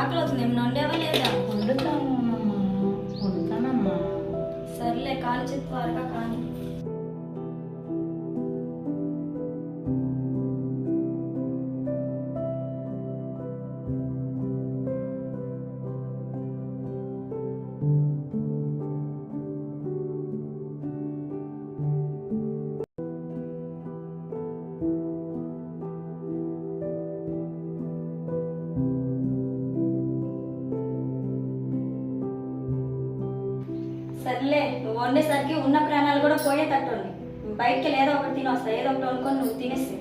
ఆకలి అవుతుంది. ఏమన్నా వండేవా లేదా? వండుతానమ్మా. సర్లే కాలు చెప్పు త్వరగా కానీ. సర్లే నువ్వు వండేసరికి ఉన్న ప్రాణాలు కూడా పోయేటట్టుంది. బయటికి ఏదో ఒకటి తినొస్తా, ఏదో ఒకటి వండుకొని నువ్వు తినేసి.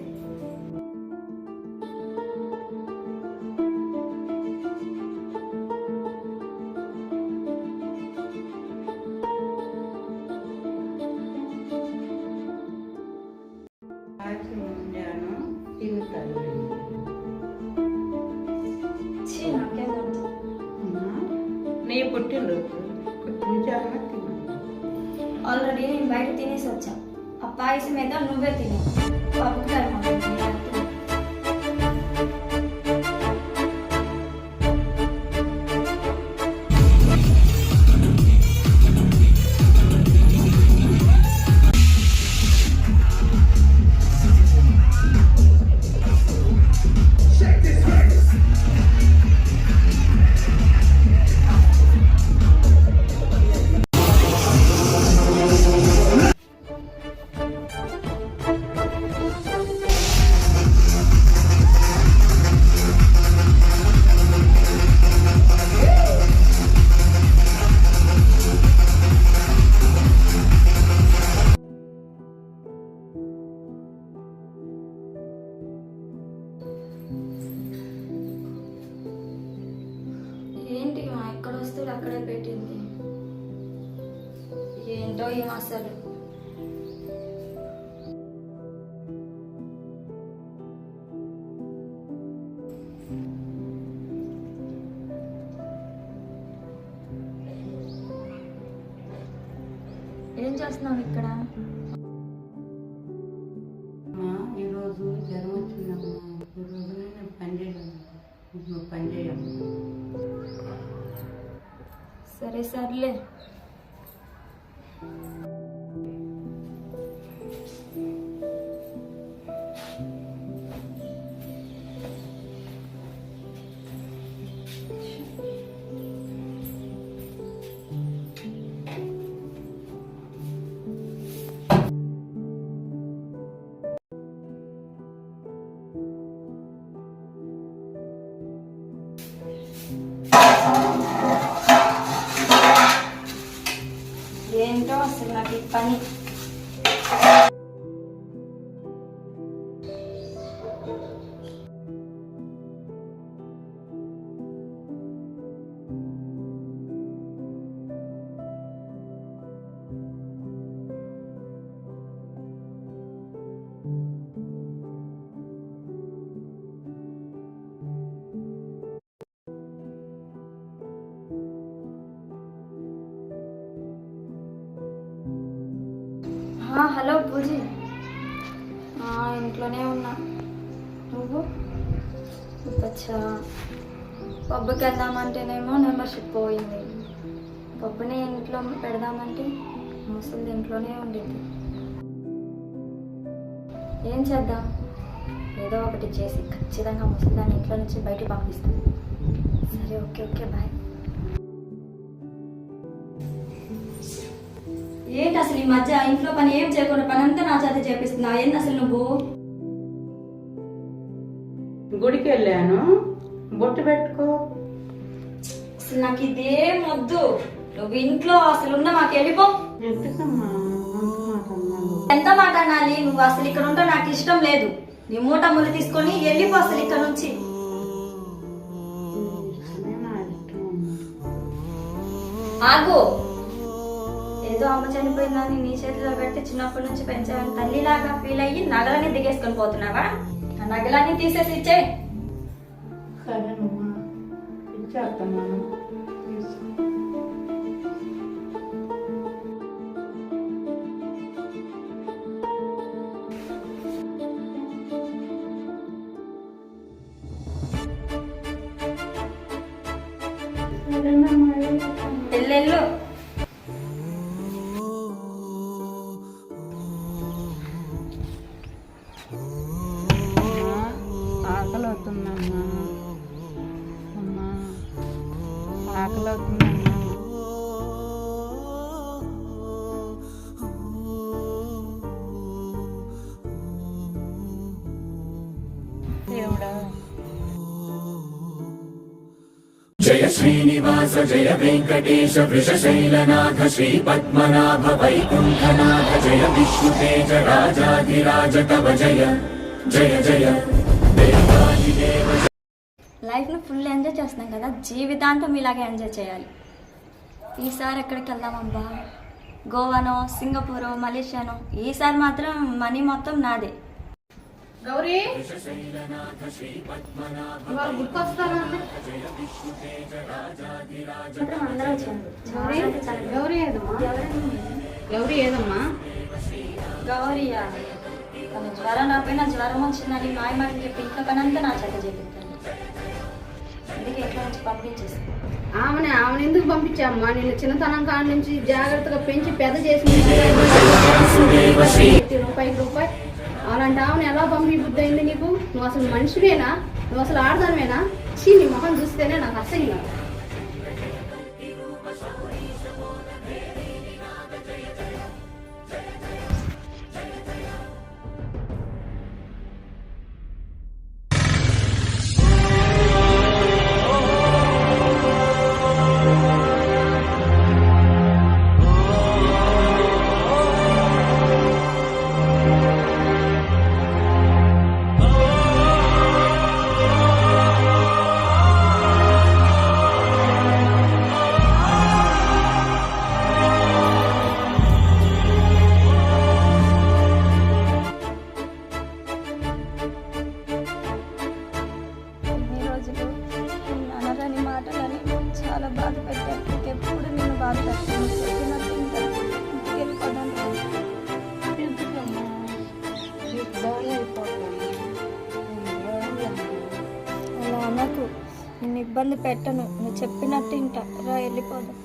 నాకేమవుతుంది? నీ పుట్టినరోజు ఆల్రెడీ నేను బయట తినేసి వచ్చా. ఆ పాయసం ఏదో నువ్వే తిని పప్పుకాయ ఏంటి మా ఎక్కడ వస్తువులు అక్కడే పెట్టింది? ఏంటో ఏం అసలు. ఏం చేస్తున్నావు ఇక్కడ? ఈరోజు జ్వరం వచ్చిందమ్మా. ఈరోజు నేను పని చేయను. నువ్వు పని చేయమ్మా. సరే సర్లే. ఏంటో అసలు నాకు ఈ పని. హలో పూజీ, ఇంట్లోనే ఉన్నా. నువ్వు వచ్చా? పబ్బుకి వెళ్దామంటేనేమో మెంబర్షిప్ పోయింది. పబ్బుని ఇంట్లో పెడదామంటే ముసలి ఇంట్లోనే ఉండింది. ఏం చేద్దాం? ఏదో ఒకటి చేసి ఖచ్చితంగా ముసలి దాన్ని ఇంట్లో నుంచి బయటకు పంపిస్తాను. సరే ఓకే ఓకే బాయ్. ఏంటి అసలు ఈ మధ్య ఇంట్లో పని ఏం చేయకుండా పని అంతా నా చేత చేపిస్తున్నావు? ఏంటి అసలు నువ్వు? గుడికి వెళ్ళాను, బొట్టు పెట్టుకో. అసలు నాకు ఇదేం వద్దు. నువ్వు ఇంట్లో అసలు ఉన్న మాకు వెళ్ళిపో. ఎంత మాట అనాలి? నువ్వు అసలు ఇక్కడ ఉంటా నాకు ఇష్టం లేదు. నీ మూట ముళ్ళు తీసుకొని వెళ్ళిపో అసలు ఇక్కడ నుంచి. ఆగు. ఏదో అమ్మ చనిపోయిందని నీ చేతిలో పెడితే చిన్నప్పటి నుంచి పెంచావని తల్లిలాగా ఫీల్ అయ్యి నగలన్నీ దిగేసుకొని పోతున్నావా? ఆ నగలన్నీ తీసేసి ఇచ్చే. సరేనమ్మా, ఇచ్చేస్తున్నాను. ఎల్లెళ్ళు ఆకలి అవుతుందమ్మా. అమ్మా ఆకలి అవుతుందమ్మా. దేవుడా జయ శ్రీనివాస జయ వెంకటేశ వృషశైలనాథ శ్రీ పద్మనాభ వైకుంఠనాథ జయ విష్ణుతేజ రాజాధిరాజ తవ జయ జయ జయ దేవాదిదేవ. లైఫ్ను ఫుల్ ఎంజాయ్ చేస్తున్నాం కదా, జీవితాంతం ఇలాగే ఎంజాయ్ చేయాలి. ఈసారి ఎక్కడికి వెళ్దామబ్బా? గోవానో, సింగపూరో, మలేషియానో. ఈసారి మాత్రం మనీ మొత్తం నాదే. గౌరీ ఇవాళ గుర్తొస్తాను అందరూ వచ్చారు. గౌరీ ఏదమ్మా? గౌరీ ఏదమ్మా? గౌరియా తను జ్వరం రాకపోయినా జ్వరం వచ్చిందని మాయమాటలు చెప్పి ఇంట్లో పని అంతా నా చేత చేపిస్తాను. అందుకే ఎట్లా నుంచి పంపించేసి ఆమెను ఎందుకు పంపించామ్మా? నేను చిన్నతనం కాడి నుంచి జాగ్రత్తగా పెంచి పెద్ద చేసి రూపాయి అలాంటి ఆమెను ఎలా పంపి బుద్ధి అయింది నీకు? నువ్వు అసలు మనిషివేనా? నువ్వు అసలు ఆడదానివేనా? చీ, నీ మొహం చూస్తేనే నాకు అసహ్యంగా. ఈ రోజులు అనరాని మాటలని చాలా బాధ పెట్టాను. ఇంకెప్పుడు నేను బాధ పెట్టాను. చెప్పినట్టు ఇంటికి వెళ్ళిపోదాను. ఎందుకమ్మా? నీకు బాగా అయిపోతుంది. అలా అనకు, నిన్ను ఇబ్బంది పెట్టను. నువ్వు చెప్పినట్టు ఇంట రా, వెళ్ళిపోదాం.